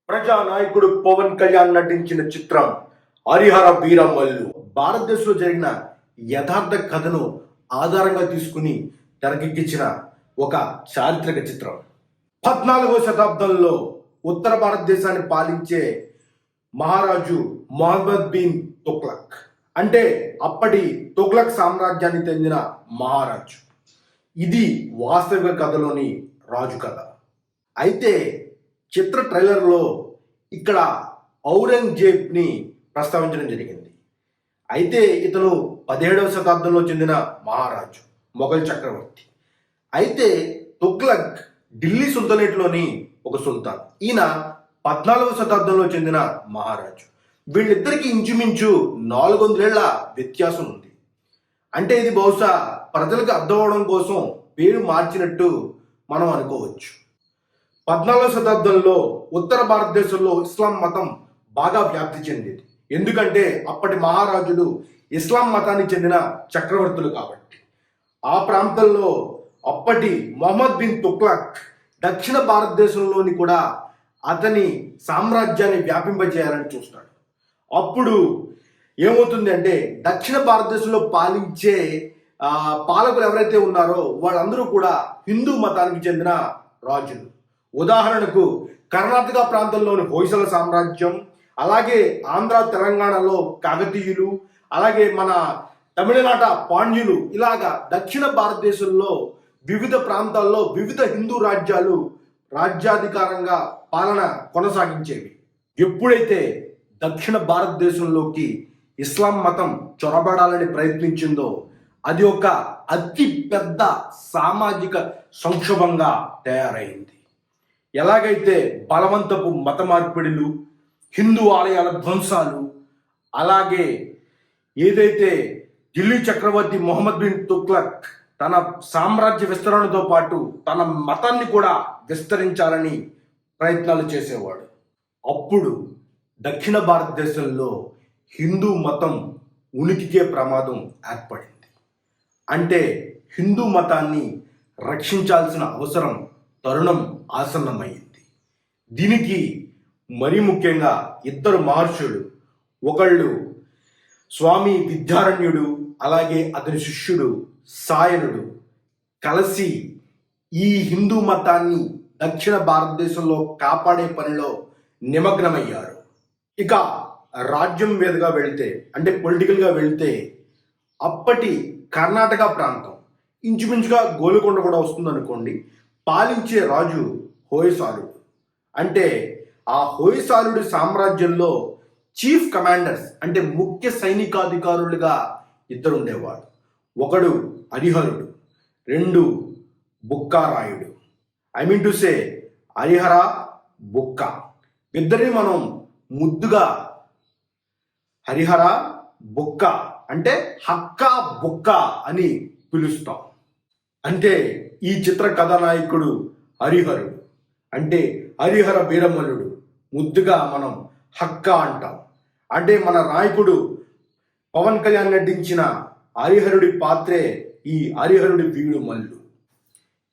ప్రజానాయకుడు పవన్ కళ్యాణ్ నటించిన చిత్రం హరిహర వీరమల్లు భారతదేశంలో జరిగిన యథార్థ కథను ఆధారంగా తీసుకుని తెరకెక్కించిన ఒక చారిత్రక చిత్రం. 14వ శతాబ్దంలో ఉత్తర భారతదేశాన్ని పాలించే మహారాజు మొహమ్మద్ బిన్ తుగ్లక్ అంటే అప్పటి తుగ్లక్ సామ్రాజ్యానికి చెందిన మహారాజు. ఇది వాస్తవిక కథలోని రాజు కథ. అయితే చిత్ర ట్రైలర్లో ఇక్కడ ఔరంగజేబ్ని ప్రస్తావించడం జరిగింది. అయితే ఇతను 17వ శతాబ్దంలో చెందిన మహారాజు, మొఘల్ చక్రవర్తి. అయితే తుగ్లక్ ఢిల్లీ సుల్తానేట్లోని ఒక సుల్తాన్. ఈయన 14వ శతాబ్దంలో చెందిన మహారాజు. వీళ్ళిద్దరికీ ఇంచుమించు 400 ఏళ్ల వ్యత్యాసం ఉంది. అంటే ఇది బహుశా ప్రజలకు అర్థం అవడం కోసం పేరు మార్చినట్టు మనం అనుకోవచ్చు. 14వ శతాబ్దంలో ఉత్తర భారతదేశంలో ఇస్లాం మతం బాగా వ్యాప్తి చెందింది. ఎందుకంటే అప్పటి మహారాజులు ఇస్లాం మతానికి చెందిన చక్రవర్తులు కాబట్టి. ఆ ప్రాంతంలో అప్పటి మొహమ్మద్ బిన్ తుగ్లక్ దక్షిణ భారతదేశంలోని కూడా అతని సామ్రాజ్యాన్ని వ్యాపింపజేయాలని చూస్తాడు. అప్పుడు ఏమవుతుంది అంటే దక్షిణ భారతదేశంలో పాలించే పాలకులు ఎవరైతే ఉన్నారో వాళ్ళందరూ కూడా హిందూ మతానికి చెందిన రాజులు. ఉదాహరణకు కర్ణాటక ప్రాంతంలోని హొయసల సామ్రాజ్యం, అలాగే ఆంధ్ర తెలంగాణలో కాకతీయులు, అలాగే మన తమిళనాట పాండ్యులు, ఇలాగా దక్షిణ భారతదేశంలో వివిధ ప్రాంతాల్లో వివిధ హిందూ రాజ్యాలు రాజ్యాధికారంగా పాలన కొనసాగించేవి. ఎప్పుడైతే దక్షిణ భారతదేశంలోకి ఇస్లాం మతం చొరబడాలని ప్రయత్నించిందో అది ఒక అతి పెద్ద సామాజిక సంక్షోభంగా తయారైంది. ఎలాగైతే బలవంతపు మత మార్పిడులు, హిందూ ఆలయాల ధ్వంసాలు, అలాగే ఏదైతే ఢిల్లీ చక్రవర్తి మొహమ్మద్ బిన్ తుగ్లక్ తన సామ్రాజ్య విస్తరణతో పాటు తన మతాన్ని కూడా విస్తరించాలని ప్రయత్నాలు చేసేవాడు. అప్పుడు దక్షిణ భారతదేశంలో హిందూ మతం ఉనికికే ప్రమాదం ఏర్పడింది. అంటే హిందూ మతాన్ని రక్షించాల్సిన అవసరం తరుణం ఆసన్నమైంది. దీనికి మరీ ముఖ్యంగా ఇద్దరు మహర్షులు, ఒకళ్ళు స్వామి విద్యారణ్యుడు, అలాగే అతని శిష్యుడు సాయనుడు కలిసి ఈ హిందూ మతాన్ని దక్షిణ భారతదేశంలో కాపాడే పనిలో నిమగ్నమయ్యారు. ఇక రాజ్యం మీదుగా వెళితే, అంటే పొలిటికల్గా వెళితే, అప్పటి కర్ణాటక ప్రాంతం ఇంచుమించుగా గోల్కొండ కూడా వస్తుంది అనుకోండి. పాలించే రాజు హొయసాలుడు. అంటే ఆ హొయసాలుడి సామ్రాజ్యంలో చీఫ్ కమాండర్స్ అంటే ముఖ్య సైనికాధికారులుగా ఇద్దరు ఉండేవాడు. ఒకడు హరిహరుడు, రెండు బుక్కారాయుడు. I mean to say Harihara, Bukka. ఇద్దరిని మనం ముద్దుగా హరిహర, బుక్క అంటే హక్క బుక్క అని పిలుస్తాం. అంటే ఈ చిత్ర కథానాయకుడు హరిహరుడు, అంటే హరిహర వీరమల్లుడు. ముద్దుగా మనం హక్క అంటాం. అంటే మన నాయకుడు పవన్ కళ్యాణ్ నటించిన హరిహరుడి పాత్రే ఈ హరిహరుడి వీరమల్లు.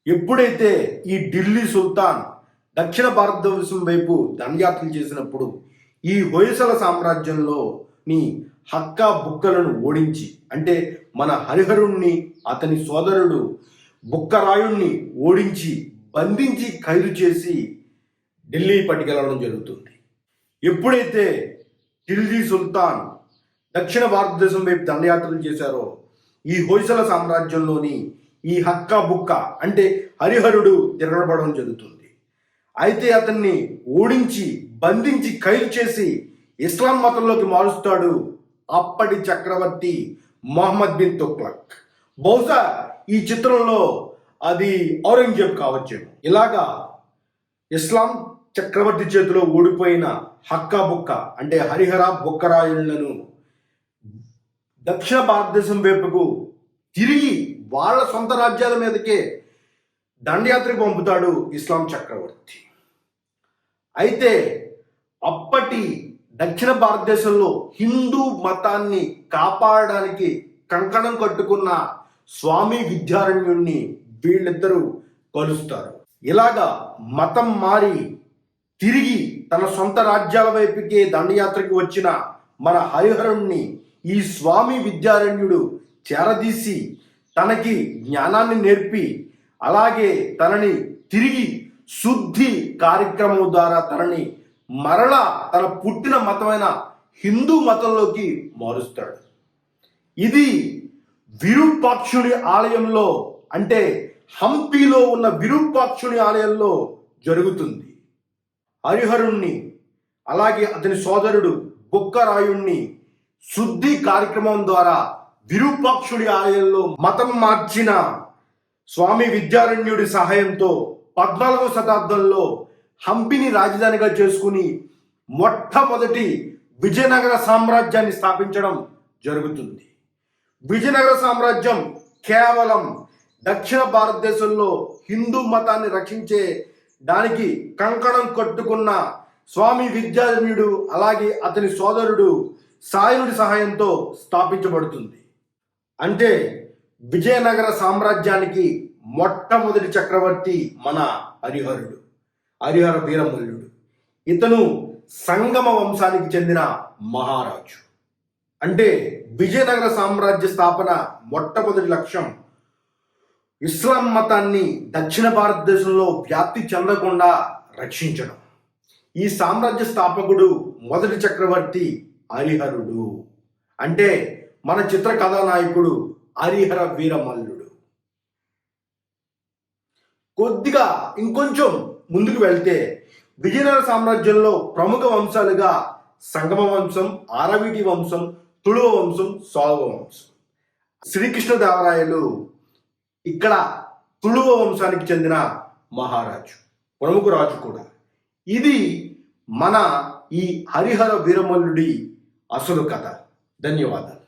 ఎప్పుడైతే ఈ ఢిల్లీ సుల్తాన్ దక్షిణ భారతదేశం వైపు దండయాత్రలు చేసినప్పుడు ఈ హొయసల సామ్రాజ్యంలోని హక్క బుక్కలను ఓడించి, అంటే మన హరిహరుణ్ణి అతని సోదరుడు బుక్కరాయుణ్ణి ఓడించి బంధించి ఖైదు చేసి ఢిల్లీ పట్టుకెళ్ళడం జరుగుతుంది. ఎప్పుడైతే ఢిల్లీ సుల్తాన్ దక్షిణ భారతదేశం వైపు దండయాత్రలు చేశారో ఈ హొయసల సామ్రాజ్యంలోని ఈ హక్క బుక్క అంటే హరిహరుడు తిరగబడడం జరుగుతుంది. అయితే అతన్ని ఓడించి బంధించి ఖైదు చేసి ఇస్లాం మతంలోకి మారుస్తాడు అప్పటి చక్రవర్తి మొహమ్మద్ బిన్ తుగ్లక్. బహుశా ఈ చిత్రంలో అది ఔరంగజేబ్ కావచ్చేమో. ఇలాగా ఇస్లాం చక్రవర్తి చేతిలో ఓడిపోయిన హక్కా బుక్క అంటే హరిహర బుక్కరాయులను దక్షిణ భారతదేశం వైపుకు తిరిగి వాళ్ళ సొంత రాజ్యాల మీదకే దండయాత్రకు పంపుతాడు ఇస్లాం చక్రవర్తి. అయితే అప్పటి దక్షిణ భారతదేశంలో హిందూ మతాన్ని కాపాడడానికి కంకణం కట్టుకున్న స్వామి విద్యారణ్యుణ్ణి వీళ్ళిద్దరూ కలుస్తారు. ఇలాగా మతం మారి తిరిగి తన సొంత రాజ్యాల వైపుకే దండయాత్రకి వచ్చిన మన హరిహరుణ్ణి ఈ స్వామి విద్యారణ్యుడు చేరదీసి తనకి జ్ఞానాన్ని నేర్పి అలాగే తనని తిరిగి శుద్ధి కార్యక్రమం ద్వారా తనని మరలా తన పుట్టిన మతమైన హిందూ మతంలోకి మారుస్తాడు. ఇది విరూపాక్షుని ఆలయంలో అంటే హంపీలో ఉన్న విరూపాక్షుని ఆలయంలో జరుగుతుంది. హరిహరుణ్ణి అలాగే అతని సోదరుడు బుక్కరాయుణ్ణి శుద్ధి కార్యక్రమం ద్వారా విరూపాక్షుడి ఆలయంలో మతం మార్చిన స్వామి విద్యారణ్యుడి సహాయంతో 14వ శతాబ్దంలో హంపిని రాజధానిగా చేసుకుని మొట్టమొదటి విజయనగర సామ్రాజ్యాన్ని స్థాపించడం జరుగుతుంది. విజయనగర సామ్రాజ్యం కేవలం దక్షిణ భారతదేశంలో హిందూ మతాన్ని రక్షించే దానికి కంకణం కట్టుకున్న స్వామి విద్యారణ్యుడు అలాగే అతని సోదరుడు సాయునుడి సహాయంతో స్థాపించబడుతుంది. అంటే విజయనగర సామ్రాజ్యానికి మొట్టమొదటి చక్రవర్తి మన హరిహరుడు, హరిహర వీరమల్లుడు. ఇతను సంగమ వంశానికి చెందిన మహారాజు. అంటే విజయనగర సామ్రాజ్య స్థాపన మొట్టమొదటి లక్ష్యం ఇస్లాం మతాన్ని దక్షిణ భారతదేశంలో వ్యాప్తి చెందకుండా రక్షించడం. ఈ సామ్రాజ్య స్థాపకుడు మొదటి చక్రవర్తి హరిహరుడు. అంటే మన చిత్ర కథానాయకుడు హరిహర వీరమల్లుడు. కొద్దిగా ఇంకొంచెం ముందుకు వెళ్తే విజయనగర సామ్రాజ్యంలో ప్రముఖ వంశాలుగా సంగమ వంశం, ఆరవీటి వంశం, తుళువ వంశం, సాల్వ వంశం. శ్రీకృష్ణదేవరాయలు ఇక్కడ తుళువ వంశానికి చెందిన మహారాజు, ప్రముఖ రాజు కూడా. ఇది మన ఈ హరిహర వీరమల్లుడి అసలు కథ. ధన్యవాదాలు.